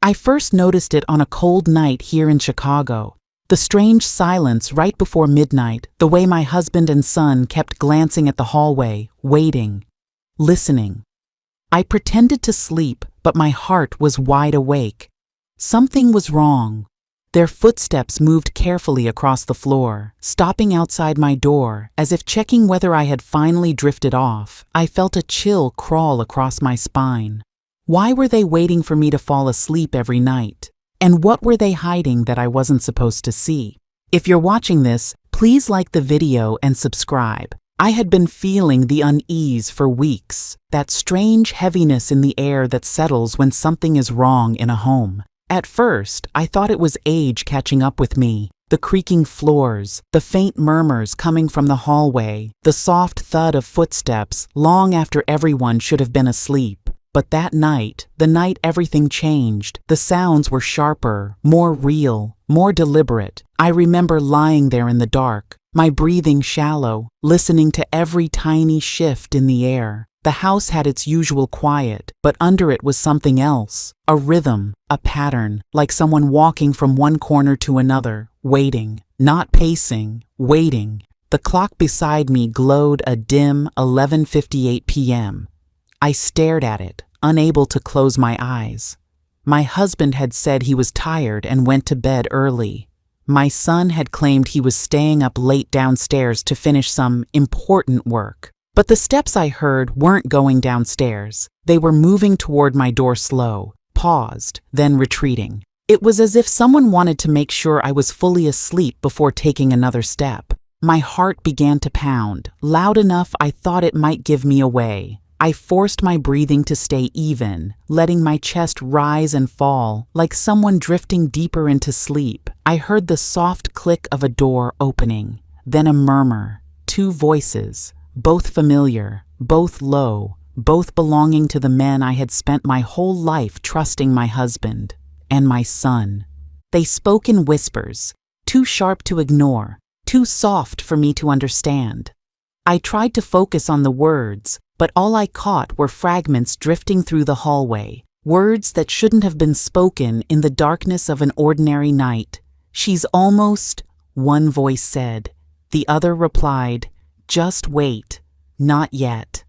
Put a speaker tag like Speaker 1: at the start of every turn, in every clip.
Speaker 1: I first noticed it on a cold night here in Chicago. The strange silence right before midnight, the way my husband and son kept glancing at the hallway, waiting, listening. I pretended to sleep, but my heart was wide awake. Something was wrong. Their footsteps moved carefully across the floor, stopping outside my door, as if checking whether I had finally drifted off. I felt a chill crawl across my spine. Why were they waiting for me to fall asleep every night? And what were they hiding that I wasn't supposed to see? If you're watching this, please like the video and subscribe. I had been feeling the unease for weeks, that strange heaviness in the air that settles when something is wrong in a home. At first, I thought it was age catching up with me. The creaking floors, the faint murmurs coming from the hallway, the soft thud of footsteps long after everyone should have been asleep. But that night, the night everything changed, the sounds were sharper, more real, more deliberate. I remember lying there in the dark, my breathing shallow, listening to every tiny shift in the air. The house had its usual quiet, but under it was something else, a rhythm, a pattern, like someone walking from one corner to another, waiting, not pacing, waiting. The clock beside me glowed a dim 11:58 p.m. I stared at it, unable to close my eyes. My husband had said he was tired and went to bed early. My son had claimed he was staying up late downstairs to finish some important work. But the steps I heard weren't going downstairs. They were moving toward my door slow, paused, then retreating. It was as if someone wanted to make sure I was fully asleep before taking another step. My heart began to pound, loud enough I thought it might give me away. I forced my breathing to stay even, letting my chest rise and fall, like someone drifting deeper into sleep. I heard the soft click of a door opening, then a murmur, two voices, both familiar, both low, both belonging to the men I had spent my whole life trusting, my husband and my son. They spoke in whispers, too sharp to ignore, too soft for me to understand. I tried to focus on the words, but all I caught were fragments drifting through the hallway, words that shouldn't have been spoken in the darkness of an ordinary night. "She's almost," one voice said. The other replied, "Just wait. Not yet."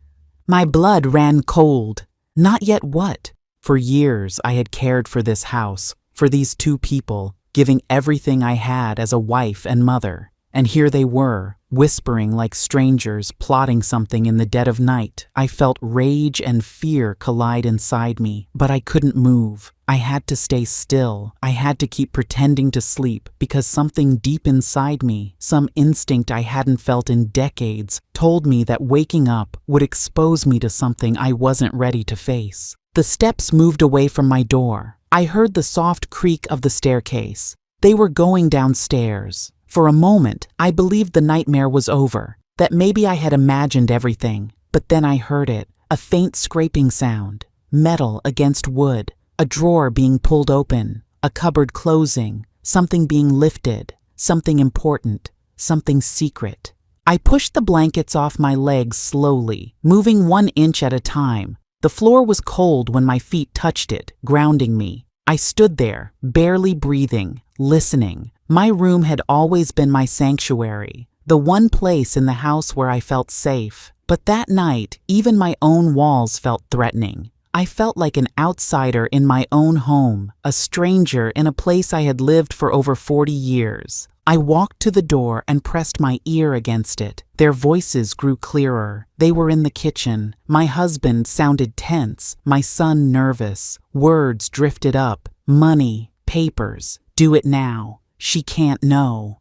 Speaker 1: My blood ran cold. Not yet what? For years I had cared for this house, for these two people, giving everything I had as a wife and mother. And here they were, whispering like strangers, plotting something in the dead of night. I felt rage and fear collide inside me, but I couldn't move. I had to stay still. I had to keep pretending to sleep because something deep inside me, some instinct I hadn't felt in decades, told me that waking up would expose me to something I wasn't ready to face. The steps moved away from my door. I heard the soft creak of the staircase. They were going downstairs. For a moment, I believed the nightmare was over, that maybe I had imagined everything. But then I heard it, a faint scraping sound, metal against wood, a drawer being pulled open, a cupboard closing, something being lifted, something important, something secret. I pushed the blankets off my legs slowly, moving 1 inch at a time. The floor was cold when my feet touched it, grounding me. I stood there, barely breathing, listening. My room had always been my sanctuary, the one place in the house where I felt safe. But that night, even my own walls felt threatening. I felt like an outsider in my own home, a stranger in a place I had lived for over 40 years. I walked to the door and pressed my ear against it. Their voices grew clearer. They were in the kitchen. My husband sounded tense, my son nervous. Words drifted up. Money, papers, do it now. She can't know.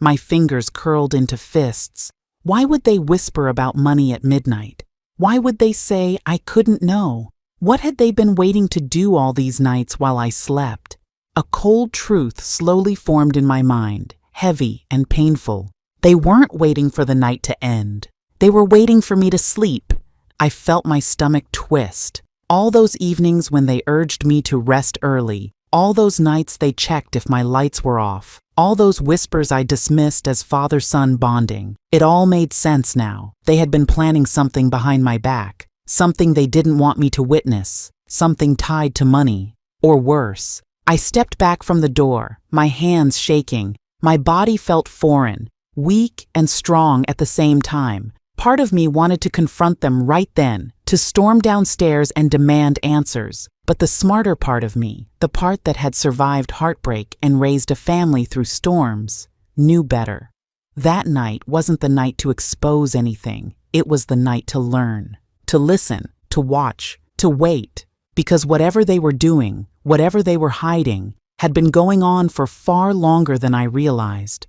Speaker 1: My fingers curled into fists. Why would they whisper about money at midnight? Why would they say I couldn't know? What had they been waiting to do all these nights while I slept? A cold truth slowly formed in my mind, heavy and painful. They weren't waiting for the night to end. They were waiting for me to sleep. I felt my stomach twist. All those evenings when they urged me to rest early, all those nights they checked if my lights were off, all those whispers I dismissed as father-son bonding. It all made sense now. They had been planning something behind my back, something they didn't want me to witness, something tied to money. Or worse. I stepped back from the door, my hands shaking. My body felt foreign, weak and strong at the same time. Part of me wanted to confront them right then, to storm downstairs and demand answers. But the smarter part of me, the part that had survived heartbreak and raised a family through storms, knew better. That night wasn't the night to expose anything. It was the night to learn, to listen, to watch, to wait. Because whatever they were doing, whatever they were hiding, had been going on for far longer than I realized.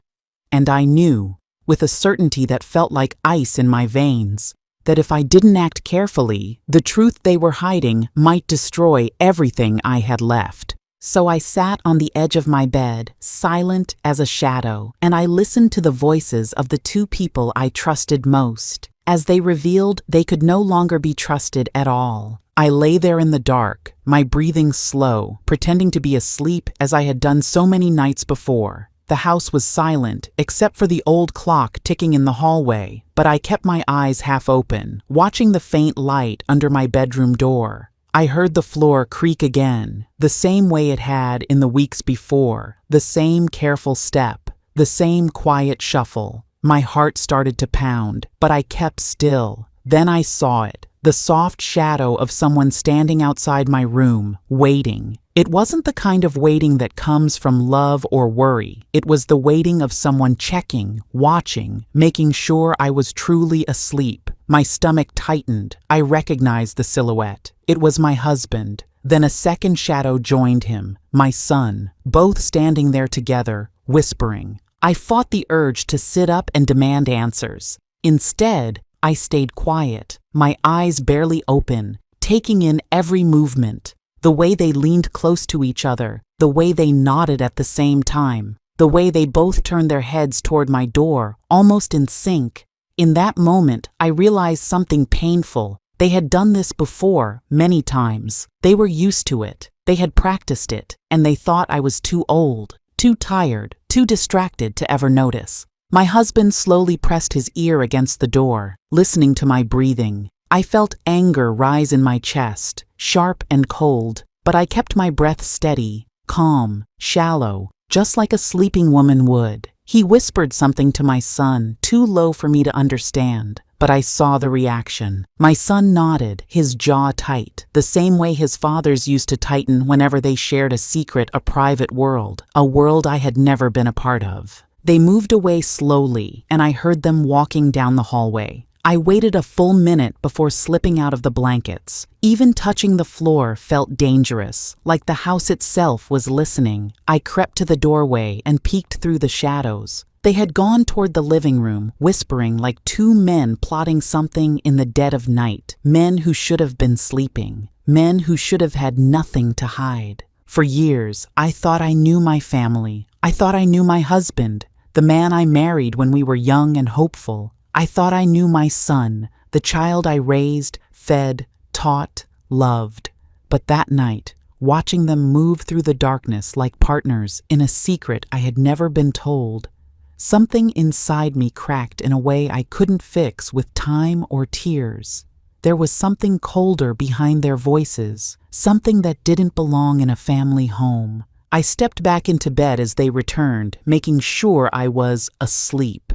Speaker 1: And I knew, with a certainty that felt like ice in my veins, that if I didn't act carefully, the truth they were hiding might destroy everything I had left. So I sat on the edge of my bed, silent as a shadow, and I listened to the voices of the two people I trusted most, as they revealed they could no longer be trusted at all. I lay there in the dark, my breathing slow, pretending to be asleep as I had done so many nights before. The house was silent, except for the old clock ticking in the hallway, but I kept my eyes half open, watching the faint light under my bedroom door. I heard the floor creak again, the same way it had in the weeks before, the same careful step, the same quiet shuffle. My heart started to pound, but I kept still. Then I saw it, the soft shadow of someone standing outside my room, waiting. It wasn't the kind of waiting that comes from love or worry. It was the waiting of someone checking, watching, making sure I was truly asleep. My stomach tightened. I recognized the silhouette. It was my husband. Then a second shadow joined him, my son, both standing there together, whispering. I fought the urge to sit up and demand answers. Instead, I stayed quiet, my eyes barely open, taking in every movement. The way they leaned close to each other, the way they nodded at the same time, the way they both turned their heads toward my door, almost in sync. In that moment, I realized something painful. They had done this before, many times. They were used to it. They had practiced it, and they thought I was too old, too tired, too distracted to ever notice. My husband slowly pressed his ear against the door, listening to my breathing. I felt anger rise in my chest, sharp and cold, but I kept my breath steady, calm, shallow, just like a sleeping woman would. He whispered something to my son, too low for me to understand, but I saw the reaction. My son nodded, his jaw tight, the same way his fathers used to tighten whenever they shared a secret, a private world, a world I had never been a part of. They moved away slowly, and I heard them walking down the hallway. I waited a full minute before slipping out of the blankets. Even touching the floor felt dangerous, like the house itself was listening. I crept to the doorway and peeked through the shadows. They had gone toward the living room, whispering like two men plotting something in the dead of night. Men who should have been sleeping. Men who should have had nothing to hide. For years, I thought I knew my family. I thought I knew my husband, the man I married when we were young and hopeful. I thought I knew my son, the child I raised, fed, taught, loved. But that night, watching them move through the darkness like partners in a secret I had never been told, something inside me cracked in a way I couldn't fix with time or tears. There was something colder behind their voices, something that didn't belong in a family home. I stepped back into bed as they returned, making sure I was asleep.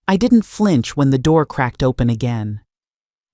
Speaker 1: I didn't flinch when the door cracked open again.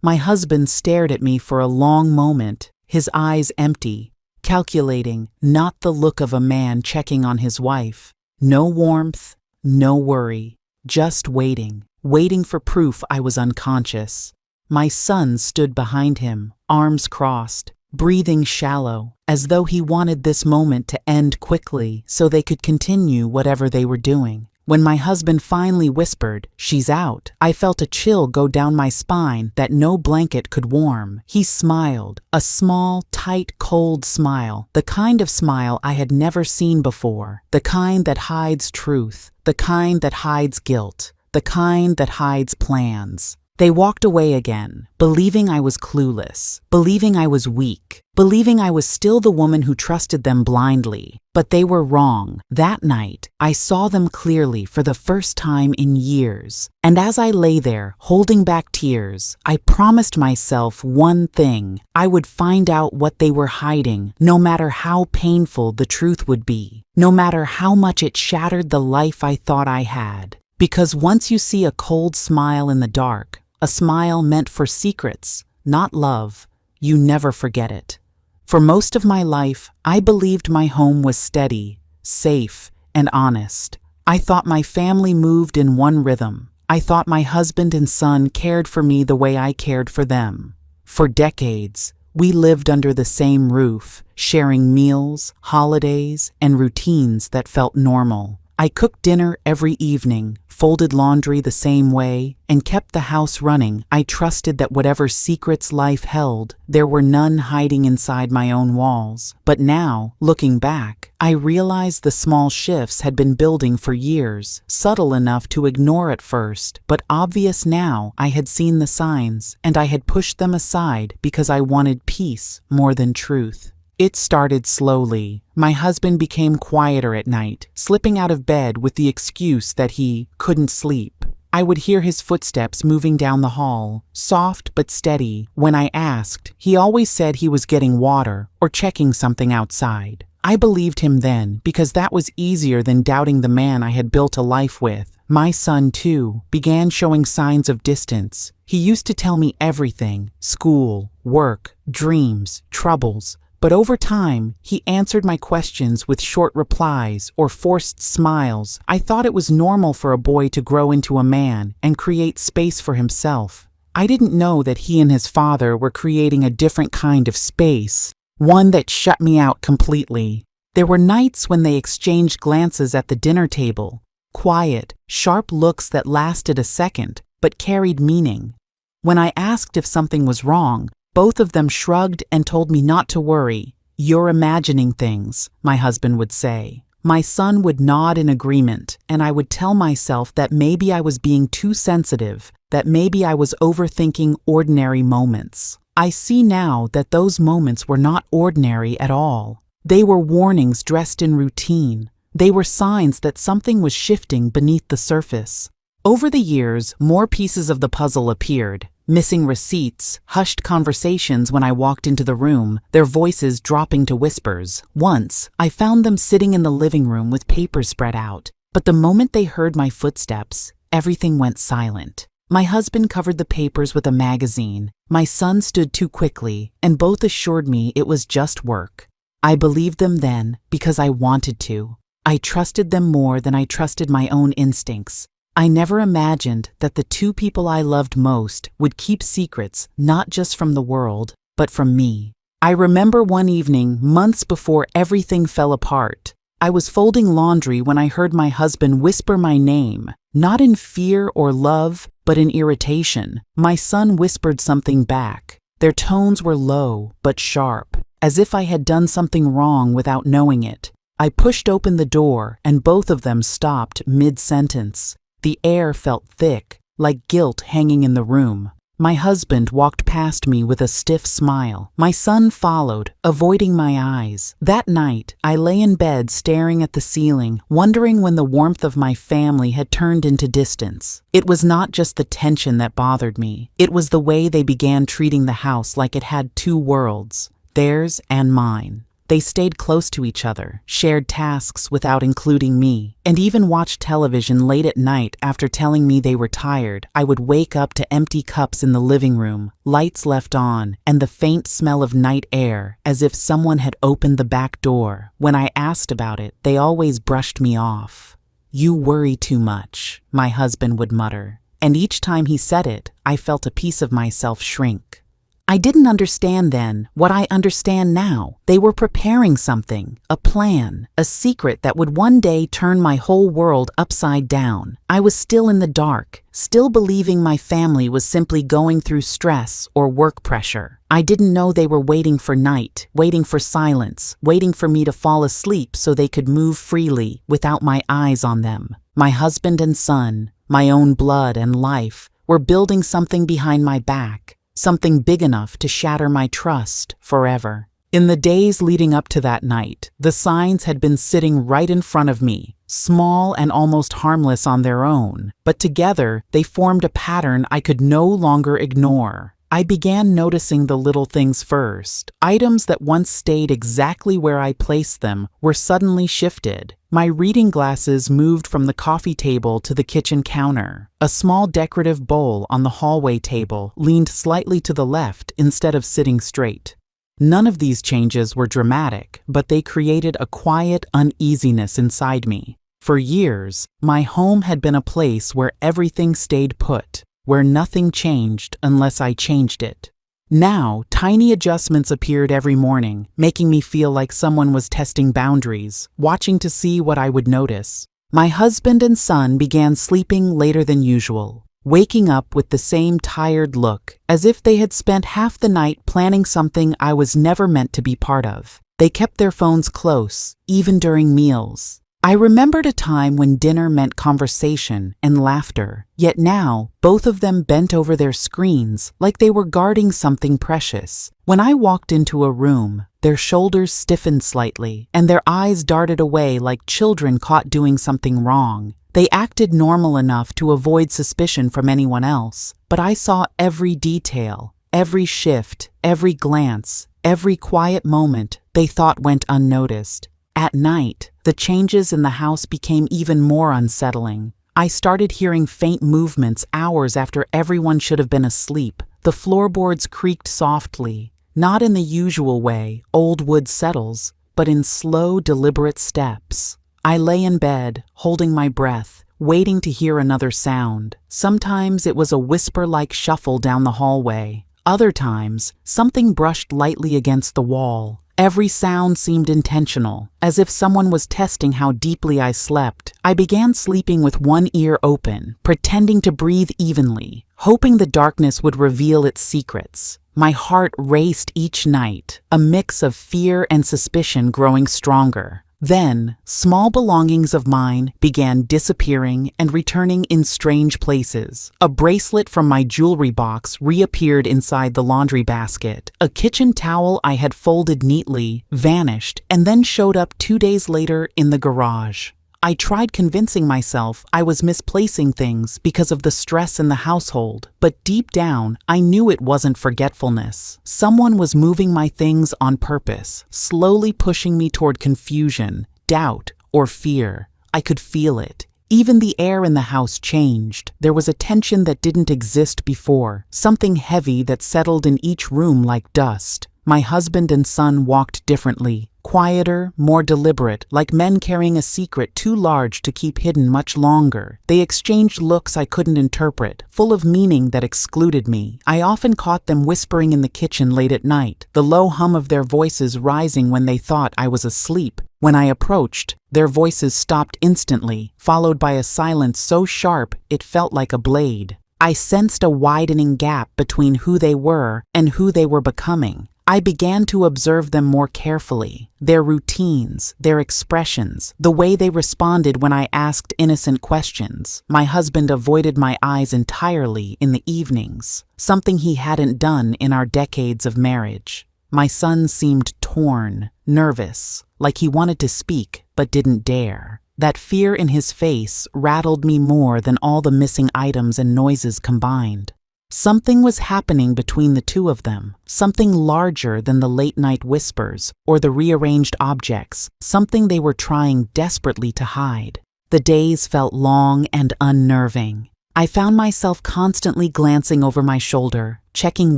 Speaker 1: My husband stared at me for a long moment, his eyes empty, calculating, not the look of a man checking on his wife. No warmth, no worry, just waiting, waiting for proof I was unconscious. My son stood behind him, arms crossed, breathing shallow, as though he wanted this moment to end quickly so they could continue whatever they were doing. When my husband finally whispered, "She's out," I felt a chill go down my spine that no blanket could warm. He smiled, a small, tight, cold smile, the kind of smile I had never seen before, the kind that hides truth, the kind that hides guilt, the kind that hides plans. They walked away again, believing I was clueless, believing I was weak, believing I was still the woman who trusted them blindly. But they were wrong. That night, I saw them clearly for the first time in years. And as I lay there, holding back tears, I promised myself one thing. I would find out what they were hiding, no matter how painful the truth would be, no matter how much it shattered the life I thought I had. Because once you see a cold smile in the dark, a smile meant for secrets, not love, you never forget it. For most of my life, I believed my home was steady, safe, and honest. I thought my family moved in one rhythm. I thought my husband and son cared for me the way I cared for them. For decades, we lived under the same roof, sharing meals, holidays, and routines that felt normal. I cooked dinner every evening, folded laundry the same way, and kept the house running. I trusted that whatever secrets life held, there were none hiding inside my own walls. But now, looking back, I realized the small shifts had been building for years, subtle enough to ignore at first, but obvious now. I had seen the signs, and I had pushed them aside because I wanted peace more than truth. It started slowly. My husband became quieter at night, slipping out of bed with the excuse that he couldn't sleep. I would hear his footsteps moving down the hall, soft but steady. When I asked, he always said he was getting water or checking something outside. I believed him then because that was easier than doubting the man I had built a life with. My son, too, began showing signs of distance. He used to tell me everything: school, work, dreams, troubles. But over time, he answered my questions with short replies or forced smiles. I thought it was normal for a boy to grow into a man and create space for himself. I didn't know that he and his father were creating a different kind of space, one that shut me out completely. There were nights when they exchanged glances at the dinner table, quiet, sharp looks that lasted a second but carried meaning. When I asked if something was wrong, both of them shrugged and told me not to worry. "You're imagining things," my husband would say. My son would nod in agreement, and I would tell myself that maybe I was being too sensitive, that maybe I was overthinking ordinary moments. I see now that those moments were not ordinary at all. They were warnings dressed in routine. They were signs that something was shifting beneath the surface. Over the years, more pieces of the puzzle appeared. Missing receipts, hushed conversations when I walked into the room, their voices dropping to whispers. Once, I found them sitting in the living room with papers spread out. But the moment they heard my footsteps, everything went silent. My husband covered the papers with a magazine. My son stood too quickly, and both assured me it was just work. I believed them then because I wanted to. I trusted them more than I trusted my own instincts. I never imagined that the two people I loved most would keep secrets not just from the world, but from me. I remember one evening, months before everything fell apart. I was folding laundry when I heard my husband whisper my name, not in fear or love, but in irritation. My son whispered something back. Their tones were low but sharp, as if I had done something wrong without knowing it. I pushed open the door, and both of them stopped mid-sentence. The air felt thick, like guilt hanging in the room. My husband walked past me with a stiff smile. My son followed, avoiding my eyes. That night, I lay in bed staring at the ceiling, wondering when the warmth of my family had turned into distance. It was not just the tension that bothered me. It was the way they began treating the house like it had two worlds, theirs and mine. They stayed close to each other, shared tasks without including me, and even watched television late at night after telling me they were tired. I would wake up to empty cups in the living room, lights left on, and the faint smell of night air, as if someone had opened the back door. When I asked about it, they always brushed me off. "You worry too much," my husband would mutter. And each time he said it, I felt a piece of myself shrink. I didn't understand then what I understand now. They were preparing something, a plan, a secret that would one day turn my whole world upside down. I was still in the dark, still believing my family was simply going through stress or work pressure. I didn't know they were waiting for night, waiting for silence, waiting for me to fall asleep so they could move freely without my eyes on them. My husband and son, my own blood and life, were were building something behind my back, something big enough to shatter my trust forever. In the days leading up to that night, the signs had been sitting right in front of me, small and almost harmless on their own, but together they formed a pattern I could no longer ignore. I began noticing the little things first. Items that once stayed exactly where I placed them were suddenly shifted. My reading glasses moved from the coffee table to the kitchen counter. A small decorative bowl on the hallway table leaned slightly to the left instead of sitting straight. None of these changes were dramatic, but they created a quiet uneasiness inside me. For years, my home had been a place where everything stayed put, where nothing changed unless I changed it. Now, tiny adjustments appeared every morning, making me feel like someone was testing boundaries, watching to see what I would notice. My husband and son began sleeping later than usual, waking up with the same tired look, as if they had spent half the night planning something I was never meant to be part of. They kept their phones close, even during meals. I remembered a time when dinner meant conversation and laughter, yet now both of them bent over their screens like they were guarding something precious. When I walked into a room, their shoulders stiffened slightly, and their eyes darted away like children caught doing something wrong. They acted normal enough to avoid suspicion from anyone else, but I saw every detail, every shift, every glance, every quiet moment they thought went unnoticed. At night, the changes in the house became even more unsettling. I started hearing faint movements hours after everyone should have been asleep. The floorboards creaked softly, not in the usual way old wood settles, but in slow, deliberate steps. I lay in bed, holding my breath, waiting to hear another sound. Sometimes it was a whisper-like shuffle down the hallway. Other times, something brushed lightly against the wall. Every sound seemed intentional, as if someone was testing how deeply I slept. I began sleeping with one ear open, pretending to breathe evenly, hoping the darkness would reveal its secrets. My heart raced each night, a mix of fear and suspicion growing stronger. Then, small belongings of mine began disappearing and returning in strange places. A bracelet from my jewelry box reappeared inside the laundry basket. A kitchen towel I had folded neatly vanished and then showed up 2 days later in the garage. I tried convincing myself I was misplacing things because of the stress in the household, but deep down, I knew it wasn't forgetfulness. Someone was moving my things on purpose, slowly pushing me toward confusion, doubt, or fear. I could feel it. Even the air in the house changed. There was a tension that didn't exist before, something heavy that settled in each room like dust. My husband and son walked differently. Quieter, more deliberate, like men carrying a secret too large to keep hidden much longer. They exchanged looks I couldn't interpret, full of meaning that excluded me. I often caught them whispering in the kitchen late at night, the low hum of their voices rising when they thought I was asleep. When I approached, their voices stopped instantly, followed by a silence so sharp it felt like a blade. I sensed a widening gap between who they were and who they were becoming. I began to observe them more carefully, their routines, their expressions, the way they responded when I asked innocent questions. My husband avoided my eyes entirely in the evenings, something he hadn't done in our decades of marriage. My son seemed torn, nervous, like he wanted to speak but didn't dare. That fear in his face rattled me more than all the missing items and noises combined. Something was happening between the two of them, something larger than the late-night whispers or the rearranged objects, something they were trying desperately to hide. The days felt long and unnerving. I found myself constantly glancing over my shoulder, checking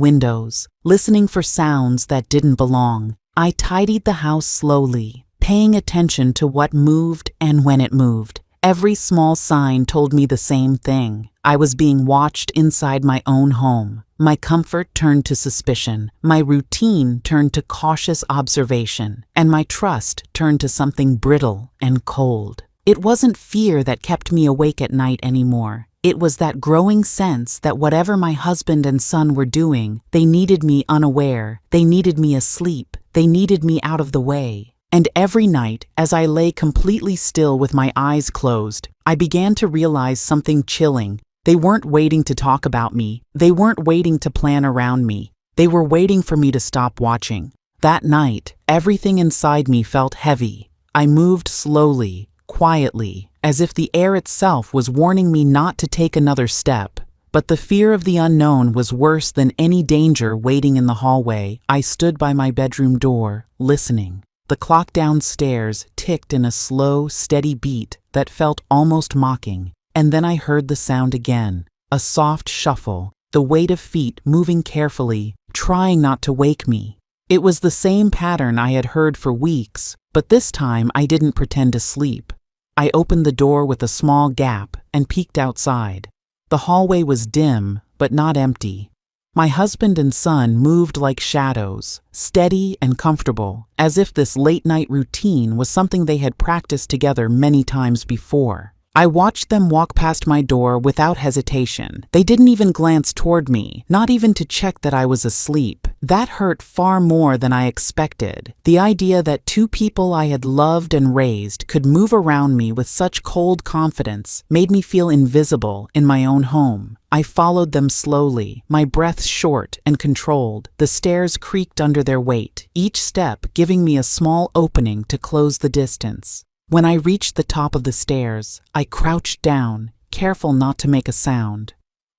Speaker 1: windows, listening for sounds that didn't belong. I tidied the house slowly, paying attention to what moved and when it moved. Every small sign told me the same thing. I was being watched inside my own home. My comfort turned to suspicion, my routine turned to cautious observation, and my trust turned to something brittle and cold. It wasn't fear that kept me awake at night anymore. It was that growing sense that whatever my husband and son were doing, they needed me unaware, they needed me asleep, they needed me out of the way. And every night, as I lay completely still with my eyes closed, I began to realize something chilling. They weren't waiting to talk about me. They weren't waiting to plan around me. They were waiting for me to stop watching. That night, everything inside me felt heavy. I moved slowly, quietly, as if the air itself was warning me not to take another step. But the fear of the unknown was worse than any danger waiting in the hallway. I stood by my bedroom door, listening. The clock downstairs ticked in a slow, steady beat that felt almost mocking. And then I heard the sound again, a soft shuffle, the weight of feet moving carefully, trying not to wake me. It was the same pattern I had heard for weeks, but this time I didn't pretend to sleep. I opened the door with a small gap and peeked outside. The hallway was dim, but not empty. My husband and son moved like shadows, steady and comfortable, as if this late-night routine was something they had practiced together many times before. I watched them walk past my door without hesitation. They didn't even glance toward me, not even to check that I was asleep. That hurt far more than I expected. The idea that two people I had loved and raised could move around me with such cold confidence made me feel invisible in my own home. I followed them slowly, my breath short and controlled. The stairs creaked under their weight, each step giving me a small opening to close the distance. When I reached the top of the stairs, I crouched down, careful not to make a sound.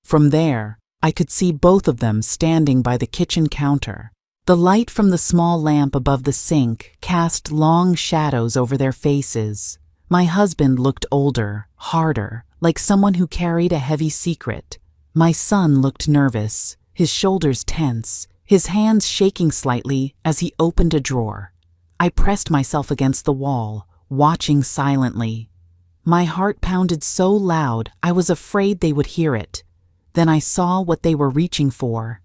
Speaker 1: From there, I could see both of them standing by the kitchen counter. The light from the small lamp above the sink cast long shadows over their faces. My husband looked older, harder, like someone who carried a heavy secret. My son looked nervous, his shoulders tense, his hands shaking slightly as he opened a drawer. I pressed myself against the wall, watching silently. My heart pounded so loud I was afraid they would hear it. Then I saw what they were reaching for.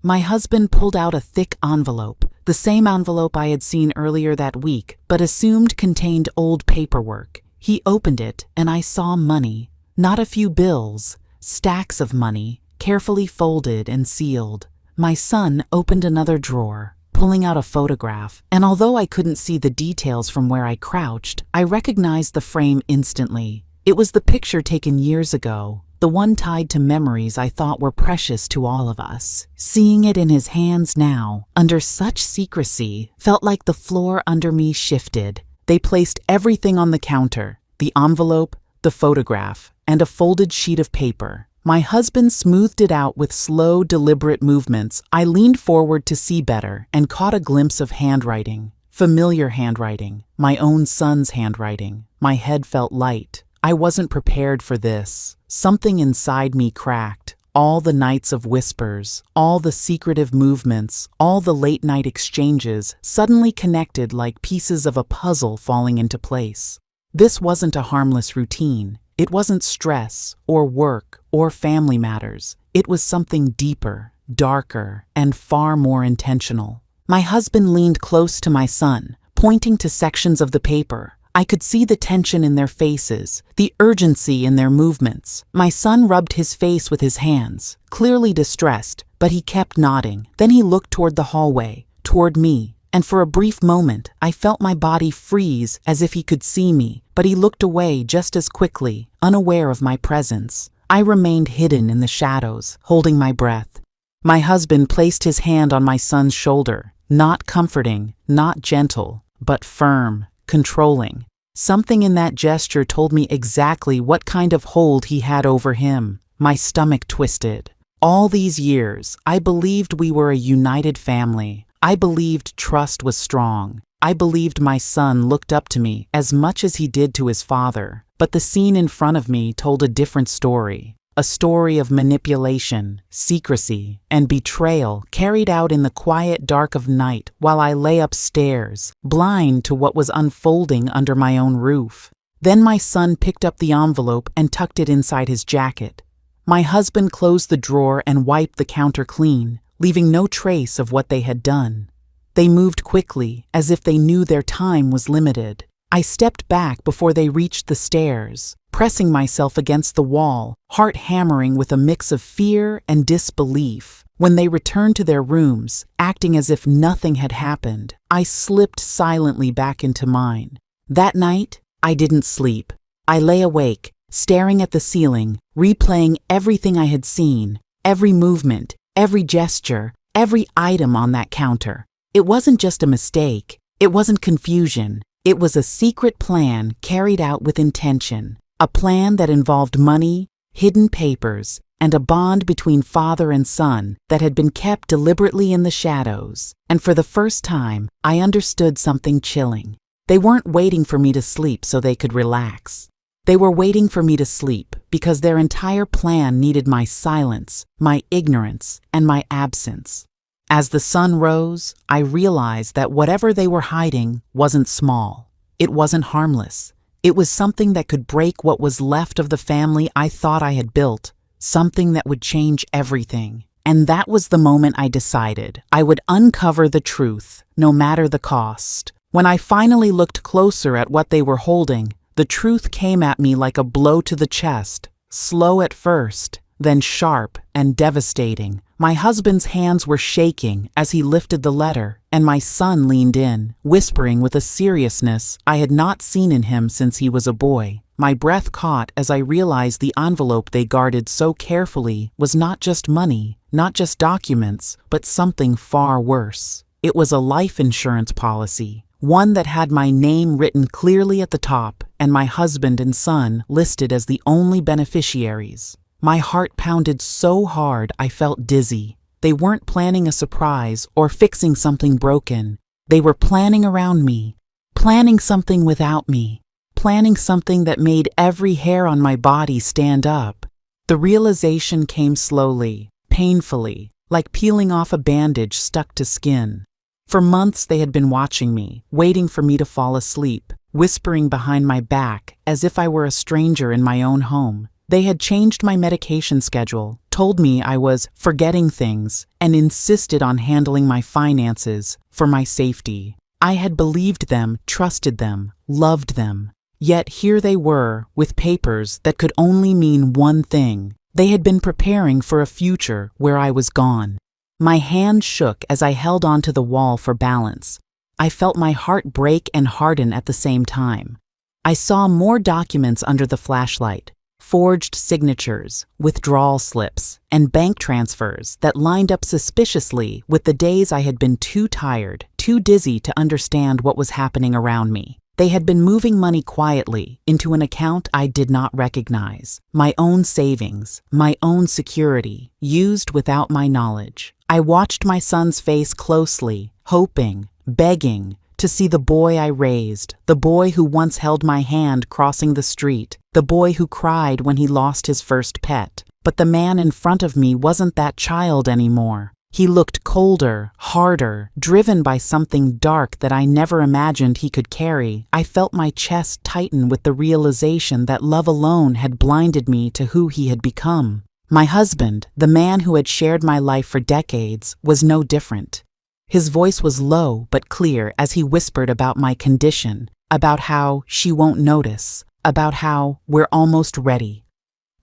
Speaker 1: My husband pulled out a thick envelope, the same envelope I had seen earlier that week, but assumed contained old paperwork. He opened it, and I saw money. Not a few bills, stacks of money, carefully folded and sealed. My son opened another drawer, pulling out a photograph, and although I couldn't see the details from where I crouched, I recognized the frame instantly. It was the picture taken years ago, the one tied to memories I thought were precious to all of us. Seeing it in his hands now, under such secrecy, felt like the floor under me shifted. They placed everything on the counter, the envelope, the photograph, and a folded sheet of paper. My husband smoothed it out with slow, deliberate movements. I leaned forward to see better and caught a glimpse of handwriting. Familiar handwriting, my own son's handwriting. My head felt light. I wasn't prepared for this. Something inside me cracked. All the nights of whispers, all the secretive movements, all the late-night exchanges suddenly connected like pieces of a puzzle falling into place. This wasn't a harmless routine. It wasn't stress, or work, or family matters. It was something deeper, darker, and far more intentional. My husband leaned close to my son, pointing to sections of the paper. I could see the tension in their faces, the urgency in their movements. My son rubbed his face with his hands, clearly distressed, but he kept nodding. Then he looked toward the hallway, toward me. And for a brief moment, I felt my body freeze as if he could see me, but he looked away just as quickly, unaware of my presence. I remained hidden in the shadows, holding my breath. My husband placed his hand on my son's shoulder, not comforting, not gentle, but firm, controlling. Something in that gesture told me exactly what kind of hold he had over him. My stomach twisted. All these years, I believed we were a united family. I believed trust was strong. I believed my son looked up to me as much as he did to his father. But the scene in front of me told a different story. A story of manipulation, secrecy, and betrayal carried out in the quiet dark of night while I lay upstairs, blind to what was unfolding under my own roof. Then my son picked up the envelope and tucked it inside his jacket. My husband closed the drawer and wiped the counter clean, leaving no trace of what they had done. They moved quickly, as if they knew their time was limited. I stepped back before they reached the stairs, pressing myself against the wall, heart hammering with a mix of fear and disbelief. When they returned to their rooms, acting as if nothing had happened, I slipped silently back into mine. That night, I didn't sleep. I lay awake, staring at the ceiling, replaying everything I had seen, every movement, every gesture, every item on that counter. It wasn't just a mistake. It wasn't confusion. It was a secret plan carried out with intention. A plan that involved money, hidden papers, and a bond between father and son that had been kept deliberately in the shadows. And for the first time, I understood something chilling. They weren't waiting for me to sleep so they could relax. They were waiting for me to sleep because their entire plan needed my silence, my ignorance, and my absence. As the sun rose, I realized that whatever they were hiding wasn't small. It wasn't harmless. It was something that could break what was left of the family I thought I had built, something that would change everything. And that was the moment I decided I would uncover the truth, no matter the cost. When I finally looked closer at what they were holding, the truth came at me like a blow to the chest, slow at first, then sharp and devastating. My husband's hands were shaking as he lifted the letter, and my son leaned in, whispering with a seriousness I had not seen in him since he was a boy. My breath caught as I realized the envelope they guarded so carefully was not just money, not just documents, but something far worse. It was a life insurance policy, one that had my name written clearly at the top and my husband and son listed as the only beneficiaries. My heart pounded so hard I felt dizzy. They weren't planning a surprise or fixing something broken. They were planning around me, planning something without me, planning something that made every hair on my body stand up. The realization came slowly, painfully, like peeling off a bandage stuck to skin. For months they had been watching me, waiting for me to fall asleep, whispering behind my back as if I were a stranger in my own home. They had changed my medication schedule, told me I was forgetting things, and insisted on handling my finances for my safety. I had believed them, trusted them, loved them. Yet here they were, with papers that could only mean one thing. They had been preparing for a future where I was gone. My hand shook as I held onto the wall for balance. I felt my heart break and harden at the same time. I saw more documents under the flashlight. Forged signatures, withdrawal slips, and bank transfers that lined up suspiciously with the days I had been too tired, too dizzy to understand what was happening around me. They had been moving money quietly into an account I did not recognize. My own savings, my own security, used without my knowledge. I watched my son's face closely, hoping, begging, to see the boy I raised, the boy who once held my hand crossing the street, the boy who cried when he lost his first pet. But the man in front of me wasn't that child anymore. He looked colder, harder, driven by something dark that I never imagined he could carry. I felt my chest tighten with the realization that love alone had blinded me to who he had become. My husband, the man who had shared my life for decades, was no different. His voice was low but clear as he whispered about my condition, about how she won't notice, about how we're almost ready.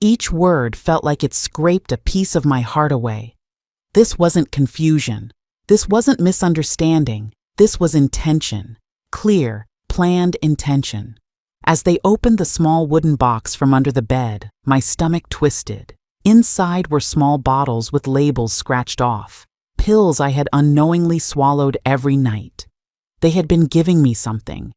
Speaker 1: Each word felt like it scraped a piece of my heart away. This wasn't confusion. This wasn't misunderstanding. This was intention. Clear, planned intention. As they opened the small wooden box from under the bed, my stomach twisted. Inside were small bottles with labels scratched off. Pills I had unknowingly swallowed every night. They had been giving me something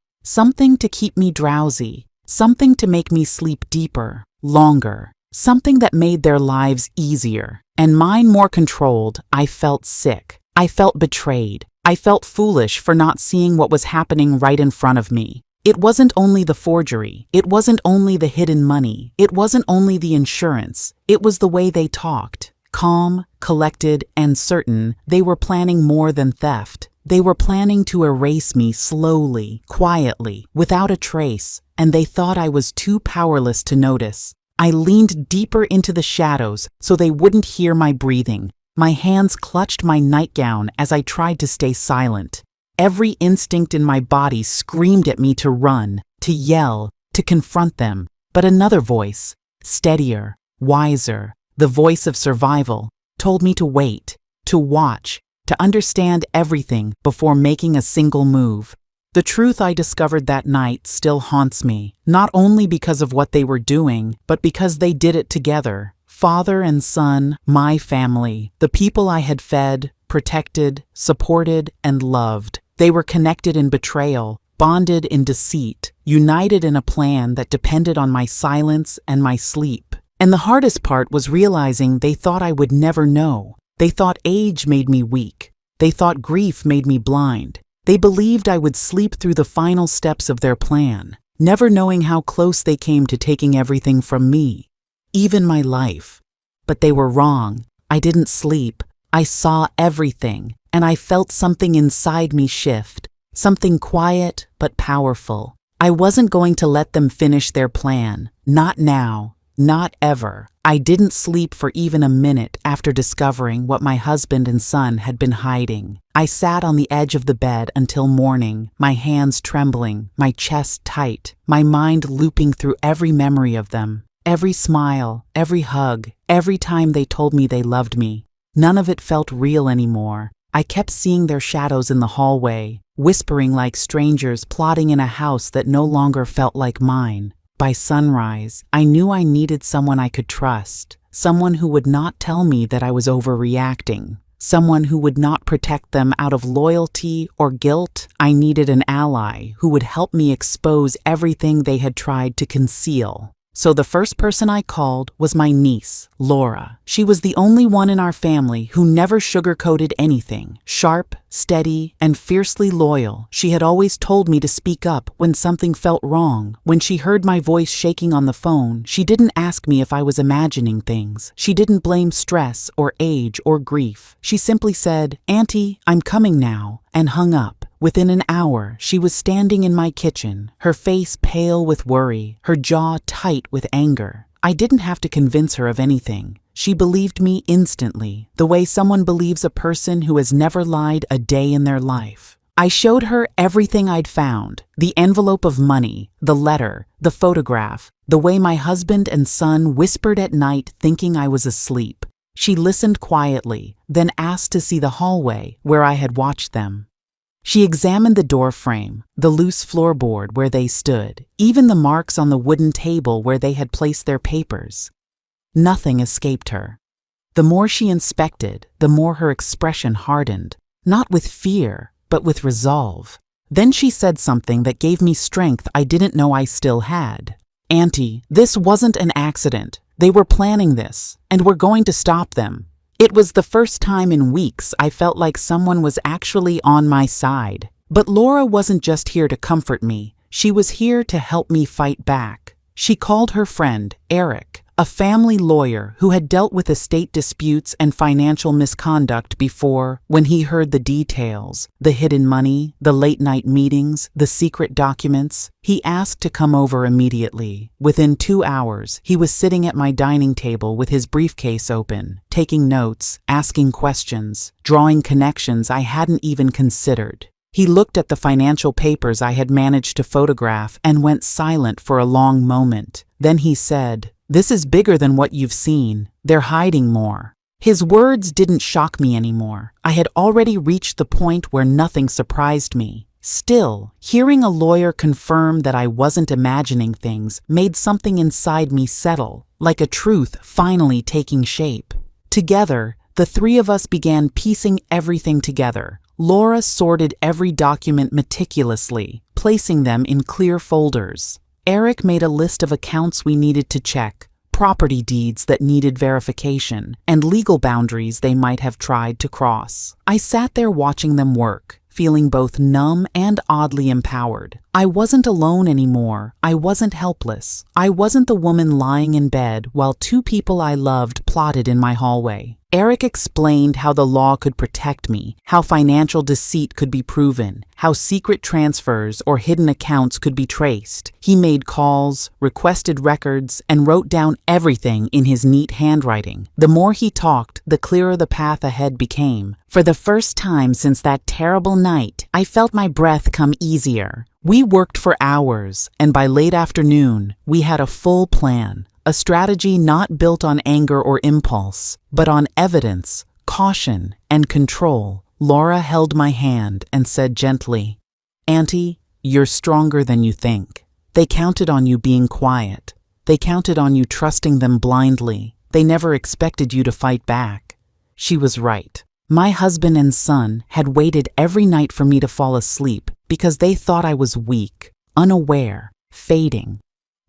Speaker 1: to keep me drowsy, something to make me sleep deeper, longer, something that made their lives easier, and mine more controlled. I felt sick. I felt betrayed. I felt foolish for not seeing what was happening right in front of me. It wasn't only the forgery. It wasn't only the hidden money. It wasn't only the insurance. It was the way they talked. Calm, collected, and certain, they were planning more than theft. They were planning to erase me slowly, quietly, without a trace, and they thought I was too powerless to notice. I leaned deeper into the shadows so they wouldn't hear my breathing. My hands clutched my nightgown as I tried to stay silent. Every instinct in my body screamed at me to run, to yell, to confront them. But another voice, steadier, wiser, the voice of survival, told me to wait, to watch, to understand everything before making a single move. The truth I discovered that night still haunts me, not only because of what they were doing, but because they did it together. Father and son, my family, the people I had fed, protected, supported, and loved. They were connected in betrayal, bonded in deceit, united in a plan that depended on my silence and my sleep. And the hardest part was realizing they thought I would never know. They thought age made me weak. They thought grief made me blind. They believed I would sleep through the final steps of their plan, never knowing how close they came to taking everything from me, even my life. But they were wrong. I didn't sleep. I saw everything, and I felt something inside me shift, something quiet but powerful. I wasn't going to let them finish their plan. Not now. Not ever. I didn't sleep for even a minute after discovering what my husband and son had been hiding. I sat on the edge of the bed until morning, my hands trembling, my chest tight, my mind looping through every memory of them. Every smile, every hug, every time they told me they loved me. None of it felt real anymore. I kept seeing their shadows in the hallway, whispering like strangers plotting in a house that no longer felt like mine. By sunrise, I knew I needed someone I could trust, someone who would not tell me that I was overreacting, someone who would not protect them out of loyalty or guilt. I needed an ally who would help me expose everything they had tried to conceal. So the first person I called was my niece, Laura. She was the only one in our family who never sugarcoated anything. Sharp, steady, and fiercely loyal, she had always told me to speak up when something felt wrong. When she heard my voice shaking on the phone, she didn't ask me if I was imagining things. She didn't blame stress or age or grief. She simply said, "Auntie, I'm coming now," and hung up. Within an hour, she was standing in my kitchen, her face pale with worry, her jaw tight with anger. I didn't have to convince her of anything. She believed me instantly, the way someone believes a person who has never lied a day in their life. I showed her everything I'd found, the envelope of money, the letter, the photograph, the way my husband and son whispered at night thinking I was asleep. She listened quietly, then asked to see the hallway where I had watched them. She examined the door frame, the loose floorboard where they stood, even the marks on the wooden table where they had placed their papers. Nothing escaped her. The more she inspected, the more her expression hardened, not with fear, but with resolve. Then she said something that gave me strength I didn't know I still had. "Auntie, this wasn't an accident. They were planning this, and we're going to stop them." It was the first time in weeks I felt like someone was actually on my side. But Laura wasn't just here to comfort me. She was here to help me fight back. She called her friend, Eric, a family lawyer who had dealt with estate disputes and financial misconduct before. When he heard the details, the hidden money, the late-night meetings, the secret documents, he asked to come over immediately. Within 2 hours, he was sitting at my dining table with his briefcase open, taking notes, asking questions, drawing connections I hadn't even considered. He looked at the financial papers I had managed to photograph and went silent for a long moment. Then he said, "This is bigger than what you've seen. They're hiding more." His words didn't shock me anymore. I had already reached the point where nothing surprised me. Still, hearing a lawyer confirm that I wasn't imagining things made something inside me settle, like a truth finally taking shape. Together, the three of us began piecing everything together. Laura sorted every document meticulously, placing them in clear folders. Eric made a list of accounts we needed to check, property deeds that needed verification, and legal boundaries they might have tried to cross. I sat there watching them work, feeling both numb and oddly empowered. I wasn't alone anymore. I wasn't helpless. I wasn't the woman lying in bed while two people I loved plotted in my hallway. Eric explained how the law could protect me, how financial deceit could be proven, how secret transfers or hidden accounts could be traced. He made calls, requested records, and wrote down everything in his neat handwriting. The more he talked, the clearer the path ahead became. For the first time since that terrible night, I felt my breath come easier. We worked for hours, and by late afternoon, we had a full plan. A strategy not built on anger or impulse, but on evidence, caution, and control. Laura held my hand and said gently, "Auntie, You're stronger than you think. They counted on you being quiet. They counted on you trusting them blindly. They never expected you to fight back. She was right. My husband and son had waited every night for me to fall asleep because they thought I was weak, unaware, fading.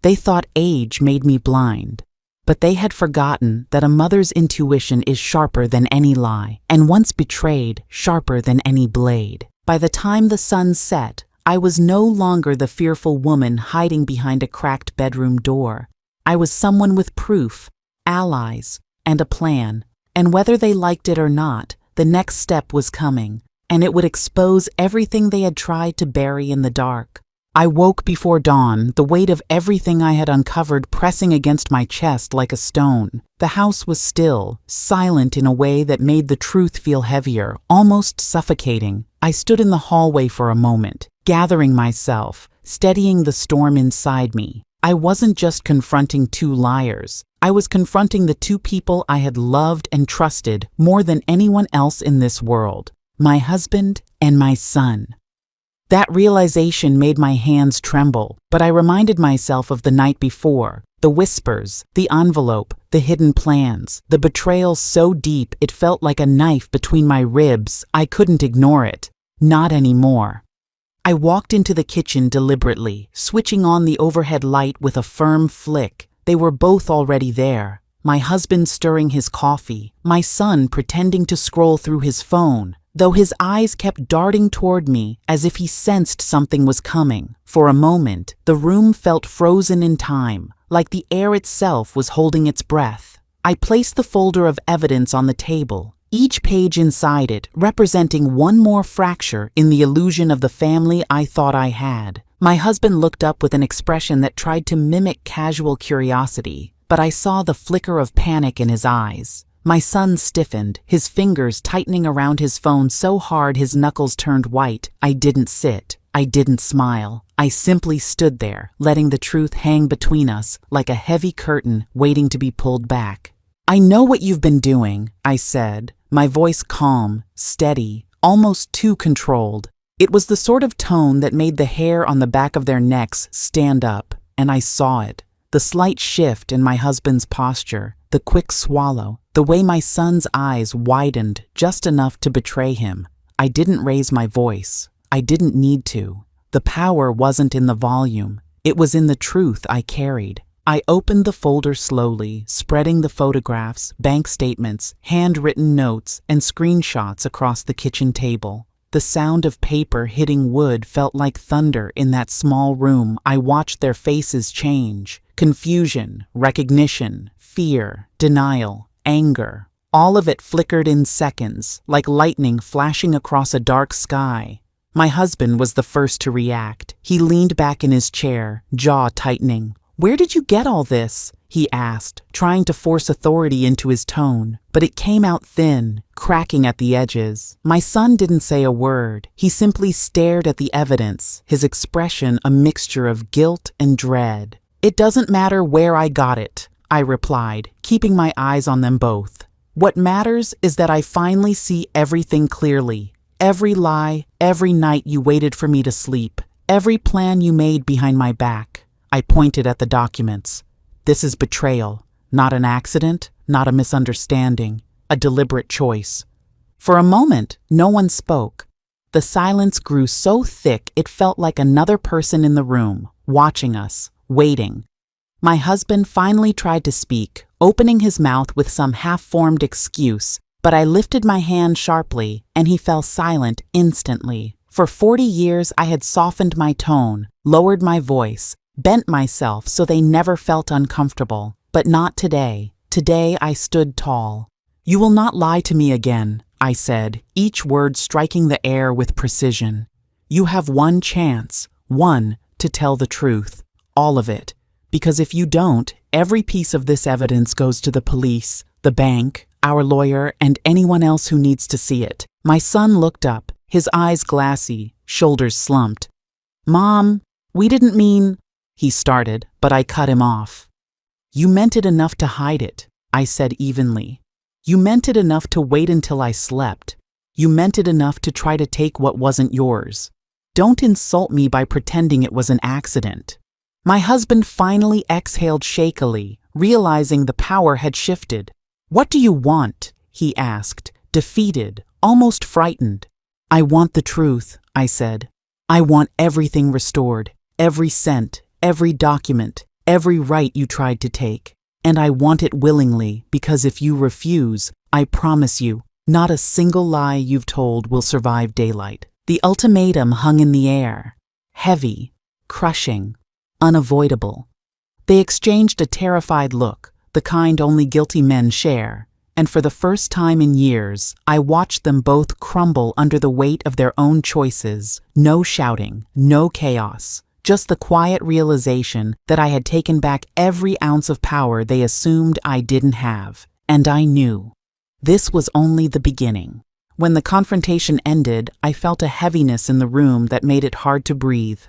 Speaker 1: They thought age made me blind. But they had forgotten that a mother's intuition is sharper than any lie, and once betrayed, sharper than any blade. By the time the sun set, I was no longer the fearful woman hiding behind a cracked bedroom door. I was someone with proof, allies, and a plan. And whether they liked it or not, the next step was coming, and it would expose everything they had tried to bury in the dark. I woke before dawn, the weight of everything I had uncovered pressing against my chest like a stone. The house was still, silent in a way that made the truth feel heavier, almost suffocating. I stood in the hallway for a moment, gathering myself, steadying the storm inside me. I wasn't just confronting two liars. I was confronting the two people I had loved and trusted more than anyone else in this world, my husband and my son. That realization made my hands tremble, but I reminded myself of the night before, the whispers, the envelope, the hidden plans, the betrayal so deep it felt like a knife between my ribs. I couldn't ignore it. Not anymore. I walked into the kitchen deliberately, switching on the overhead light with a firm flick. They were both already there. My husband stirring his coffee, my son pretending to scroll through his phone, though his eyes kept darting toward me as if he sensed something was coming. For a moment, the room felt frozen in time, like the air itself was holding its breath. I placed the folder of evidence on the table, each page inside it representing one more fracture in the illusion of the family I thought I had. My husband looked up with an expression that tried to mimic casual curiosity, but I saw the flicker of panic in his eyes. My son stiffened, his fingers tightening around his phone so hard his knuckles turned white. I didn't sit. I didn't smile. I simply stood there, letting the truth hang between us like a heavy curtain waiting to be pulled back. "I know what you've been doing," I said, my voice calm, steady, almost too controlled. It was the sort of tone that made the hair on the back of their necks stand up, and I saw it. The slight shift in my husband's posture, the quick swallow, the way my son's eyes widened just enough to betray him. I didn't raise my voice. I didn't need to. The power wasn't in the volume. It was in the truth I carried. I opened the folder slowly, spreading the photographs, bank statements, handwritten notes, and screenshots across the kitchen table. The sound of paper hitting wood felt like thunder in that small room. I watched their faces change. Confusion, recognition, fear, denial, anger. All of it flickered in seconds, like lightning flashing across a dark sky. My husband was the first to react. He leaned back in his chair, jaw tightening. "Where did you get all this?" he asked, trying to force authority into his tone. But it came out thin, cracking at the edges. My son didn't say a word. He simply stared at the evidence, his expression a mixture of guilt and dread. "It doesn't matter where I got it," I replied, keeping my eyes on them both. "What matters is that I finally see everything clearly. Every lie, every night you waited for me to sleep, every plan you made behind my back." I pointed at the documents. "This is betrayal, not an accident, not a misunderstanding, a deliberate choice." For a moment, no one spoke. The silence grew so thick it felt like another person in the room, watching us, waiting. My husband finally tried to speak, opening his mouth with some half-formed excuse, but I lifted my hand sharply, and he fell silent instantly. For 40 years I had softened my tone, lowered my voice, bent myself so they never felt uncomfortable. But not today. Today I stood tall. "You will not lie to me again," I said, each word striking the air with precision. "You have one chance, one, to tell the truth. All of it. Because if you don't, every piece of this evidence goes to the police, the bank, our lawyer, and anyone else who needs to see it." My son looked up, his eyes glassy, shoulders slumped. "Mom, we didn't mean—" he started, but I cut him off. "You meant it enough to hide it," I said evenly. "You meant it enough to wait until I slept. You meant it enough to try to take what wasn't yours. Don't insult me by pretending it was an accident." My husband finally exhaled shakily, realizing the power had shifted. "What do you want?" he asked, defeated, almost frightened. "I want the truth," I said. "I want everything restored, every cent, every document, every right you tried to take. And I want it willingly, because if you refuse, I promise you, not a single lie you've told will survive daylight." The ultimatum hung in the air, heavy, crushing, unavoidable. They exchanged a terrified look, the kind only guilty men share, and for the first time in years, I watched them both crumble under the weight of their own choices. No shouting, no chaos, just the quiet realization that I had taken back every ounce of power they assumed I didn't have, and I knew. This was only the beginning. When the confrontation ended, I felt a heaviness in the room that made it hard to breathe.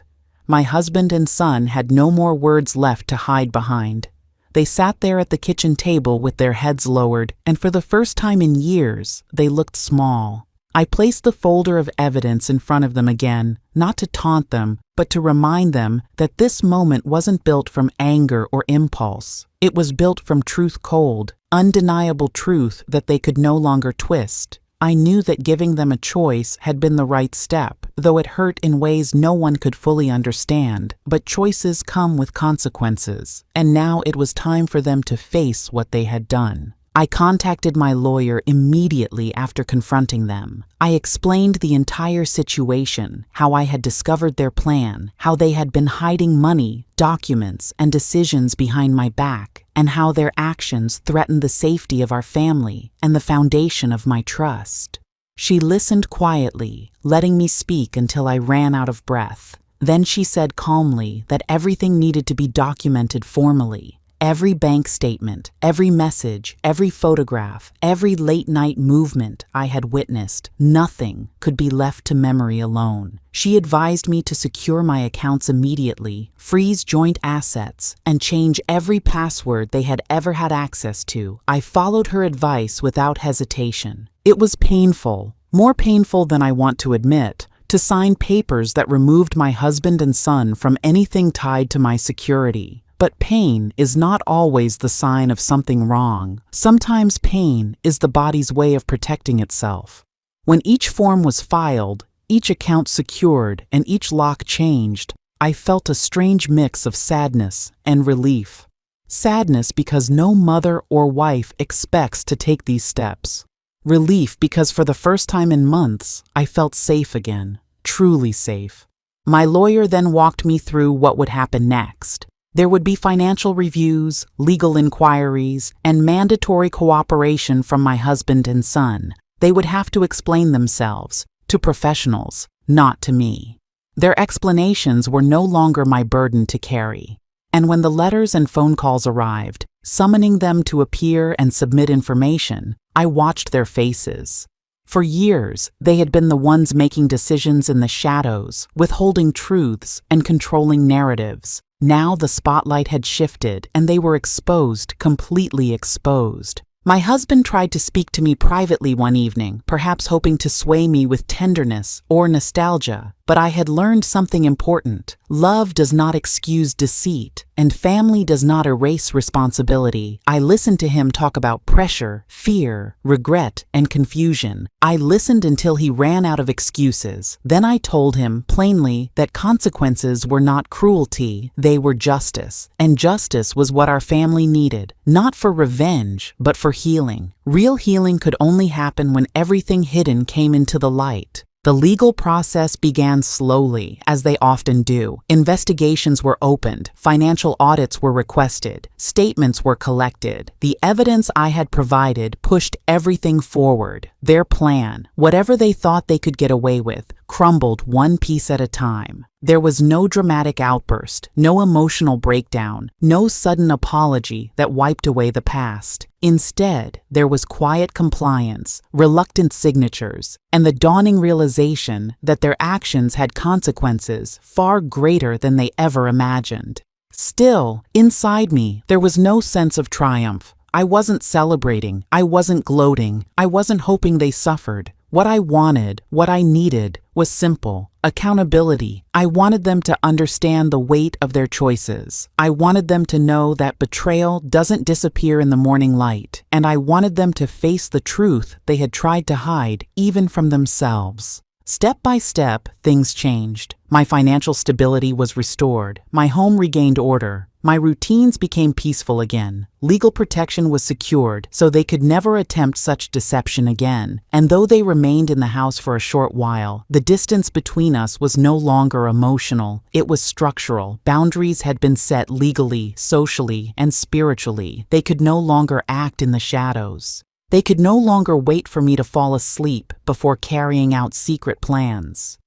Speaker 1: My husband and son had no more words left to hide behind. They sat there at the kitchen table with their heads lowered, and for the first time in years, they looked small. I placed the folder of evidence in front of them again, not to taunt them, but to remind them that this moment wasn't built from anger or impulse. It was built from truth cold, undeniable truth that they could no longer twist. I knew that giving them a choice had been the right step, though it hurt in ways no one could fully understand. But choices come with consequences, and now it was time for them to face what they had done. I contacted my lawyer immediately after confronting them. I explained the entire situation, how I had discovered their plan, how they had been hiding money, documents, and decisions behind my back, and how their actions threatened the safety of our family and the foundation of my trust. She listened quietly, letting me speak until I ran out of breath. Then she said calmly that everything needed to be documented formally. Every bank statement, every message, every photograph, every late-night movement I had witnessed, nothing could be left to memory alone. She advised me to secure my accounts immediately, freeze joint assets, and change every password they had ever had access to. I followed her advice without hesitation. It was painful, more painful than I want to admit, to sign papers that removed my husband and son from anything tied to my security. But pain is not always the sign of something wrong. Sometimes pain is the body's way of protecting itself. When each form was filed, each account secured, and each lock changed, I felt a strange mix of sadness and relief. Sadness because no mother or wife expects to take these steps. Relief because for the first time in months, I felt safe again, truly safe. My lawyer then walked me through what would happen next. There would be financial reviews, legal inquiries, and mandatory cooperation from my husband and son. They would have to explain themselves, to professionals, not to me. Their explanations were no longer my burden to carry. And when the letters and phone calls arrived, summoning them to appear and submit information, I watched their faces. For years, they had been the ones making decisions in the shadows, withholding truths and controlling narratives. Now the spotlight had shifted, and they were exposed, completely exposed. My husband tried to speak to me privately one evening, perhaps hoping to sway me with tenderness or nostalgia. But I had learned something important. Love does not excuse deceit, and family does not erase responsibility. I listened to him talk about pressure, fear, regret, and confusion. I listened until he ran out of excuses. Then I told him plainly that consequences were not cruelty, they were justice. And justice was what our family needed, not for revenge, but for healing. Real healing could only happen when everything hidden came into the light. The legal process began slowly, as they often do. Investigations were opened, financial audits were requested, statements were collected. The evidence I had provided pushed everything forward. Their plan, whatever they thought they could get away with, crumbled one piece at a time. There was no dramatic outburst, no emotional breakdown, no sudden apology that wiped away the past. Instead, there was quiet compliance, reluctant signatures, and the dawning realization that their actions had consequences far greater than they ever imagined. Still, inside me, there was no sense of triumph. I wasn't celebrating, I wasn't gloating, I wasn't hoping they suffered. What I wanted, what I needed, was simple: Accountability. I wanted them to understand the weight of their choices. I wanted them to know that betrayal doesn't disappear in the morning light, and I wanted them to face the truth they had tried to hide, even from themselves. Step by step, things changed. My financial stability was restored. My home regained order. My routines became peaceful again. Legal protection was secured, so they could never attempt such deception again. And though they remained in the house for a short while, the distance between us was no longer emotional. It was structural. Boundaries had been set legally, socially, and spiritually. They could no longer act in the shadows. They could no longer wait for me to fall asleep before carrying out secret plans.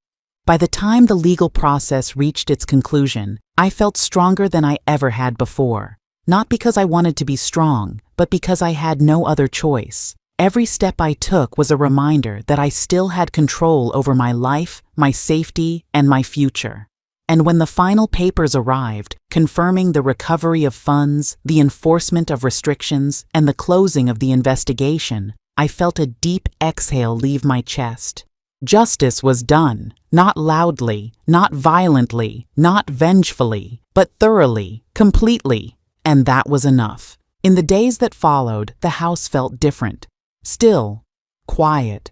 Speaker 1: By the time the legal process reached its conclusion, I felt stronger than I ever had before. Not because I wanted to be strong, but because I had no other choice. Every step I took was a reminder that I still had control over my life, my safety, and my future. And when the final papers arrived, confirming the recovery of funds, the enforcement of restrictions, and the closing of the investigation, I felt a deep exhale leave my chest. Justice was done, not loudly, not violently, not vengefully, but thoroughly, completely, and that was enough. In the days that followed, the house felt different. Still, quiet,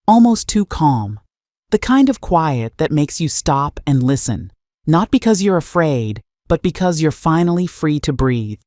Speaker 1: almost too calm. The kind of quiet that makes you stop and listen. Not because you're afraid, but because you're finally free to breathe.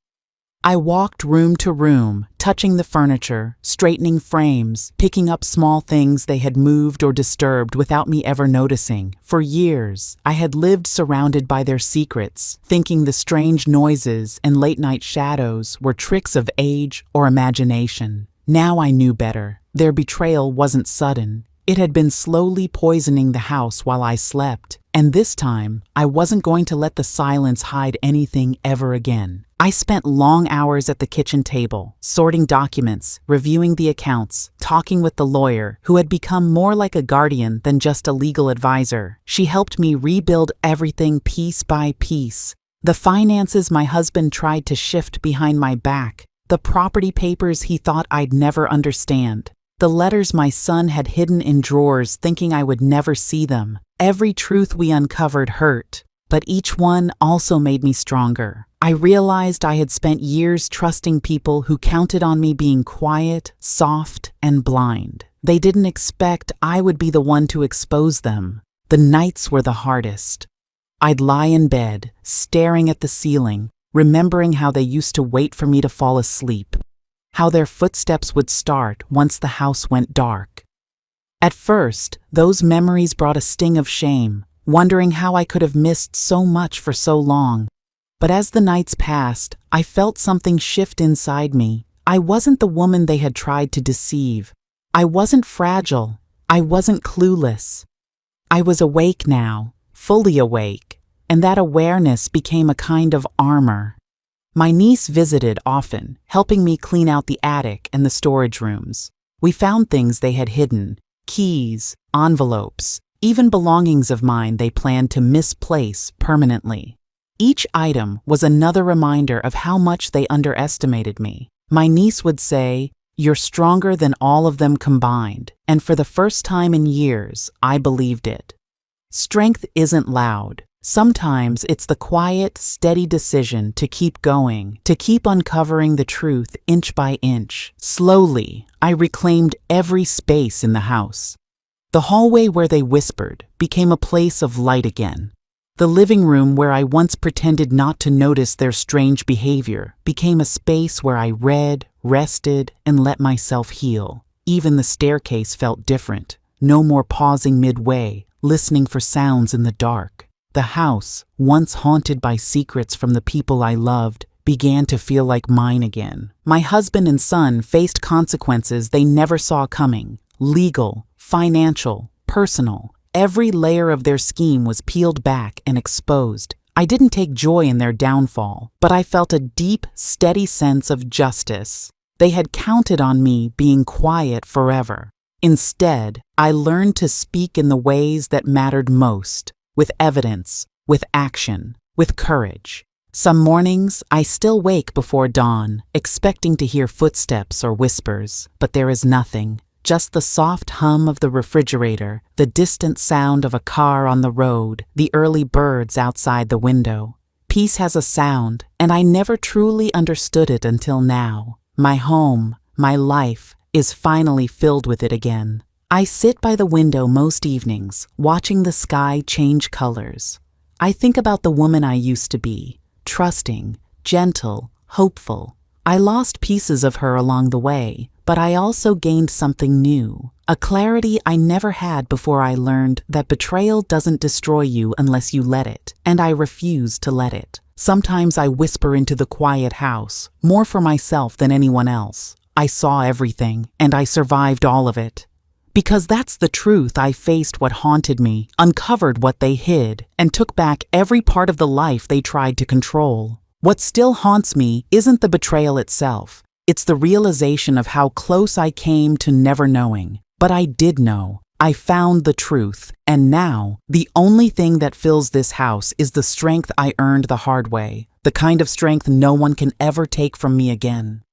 Speaker 1: I walked room to room, touching the furniture, straightening frames, picking up small things they had moved or disturbed without me ever noticing. For years, I had lived surrounded by their secrets, thinking the strange noises and late-night shadows were tricks of age or imagination. Now I knew better. Their betrayal wasn't sudden. It had been slowly poisoning the house while I slept. And this time, I wasn't going to let the silence hide anything ever again. I spent long hours at the kitchen table, sorting documents, reviewing the accounts, talking with the lawyer, who had become more like a guardian than just a legal advisor. She helped me rebuild everything piece by piece. The finances my husband tried to shift behind my back, the property papers he thought I'd never understand, the letters my son had hidden in drawers thinking I would never see them. Every truth we uncovered hurt, but each one also made me stronger. I realized I had spent years trusting people who counted on me being quiet, soft, and blind. They didn't expect I would be the one to expose them. The nights were the hardest. I'd lie in bed, staring at the ceiling, remembering how they used to wait for me to fall asleep, how their footsteps would start once the house went dark. At first, those memories brought a sting of shame, wondering how I could have missed so much for so long. But as the nights passed, I felt something shift inside me. I wasn't the woman they had tried to deceive. I wasn't fragile. I wasn't clueless. I was awake now, fully awake, and that awareness became a kind of armor. My niece visited often, helping me clean out the attic and the storage rooms. We found things they had hidden, keys, envelopes, even belongings of mine they planned to misplace permanently. Each item was another reminder of how much they underestimated me. My niece would say, "You're stronger than all of them combined," and for the first time in years, I believed it. Strength isn't loud. Sometimes it's the quiet, steady decision to keep going, to keep uncovering the truth inch by inch. Slowly, I reclaimed every space in the house. The hallway where they whispered became a place of light again. The living room where I once pretended not to notice their strange behavior became a space where I read, rested, and let myself heal. Even the staircase felt different. No more pausing midway, listening for sounds in the dark. The house, once haunted by secrets from the people I loved, began to feel like mine again. My husband and son faced consequences they never saw coming. Legal, financial, personal. Every layer of their scheme was peeled back and exposed. I didn't take joy in their downfall, but I felt a deep, steady sense of justice. They had counted on me being quiet forever. Instead, I learned to speak in the ways that mattered most. With evidence, with action, with courage. Some mornings, I still wake before dawn, expecting to hear footsteps or whispers, but there is nothing. Just the soft hum of the refrigerator, the distant sound of a car on the road, the early birds outside the window. Peace has a sound, and I never truly understood it until now. My home, my life, is finally filled with it again. I sit by the window most evenings, watching the sky change colors. I think about the woman I used to be, trusting, gentle, hopeful. I lost pieces of her along the way, but I also gained something new, a clarity I never had before. I learned that betrayal doesn't destroy you unless you let it, and I refuse to let it. Sometimes I whisper into the quiet house, more for myself than anyone else. I saw everything, and I survived all of it. Because that's the truth. I faced what haunted me, uncovered what they hid, and took back every part of the life they tried to control. What still haunts me isn't the betrayal itself. It's the realization of how close I came to never knowing. But I did know. I found the truth. And now, the only thing that fills this house is the strength I earned the hard way. The kind of strength no one can ever take from me again.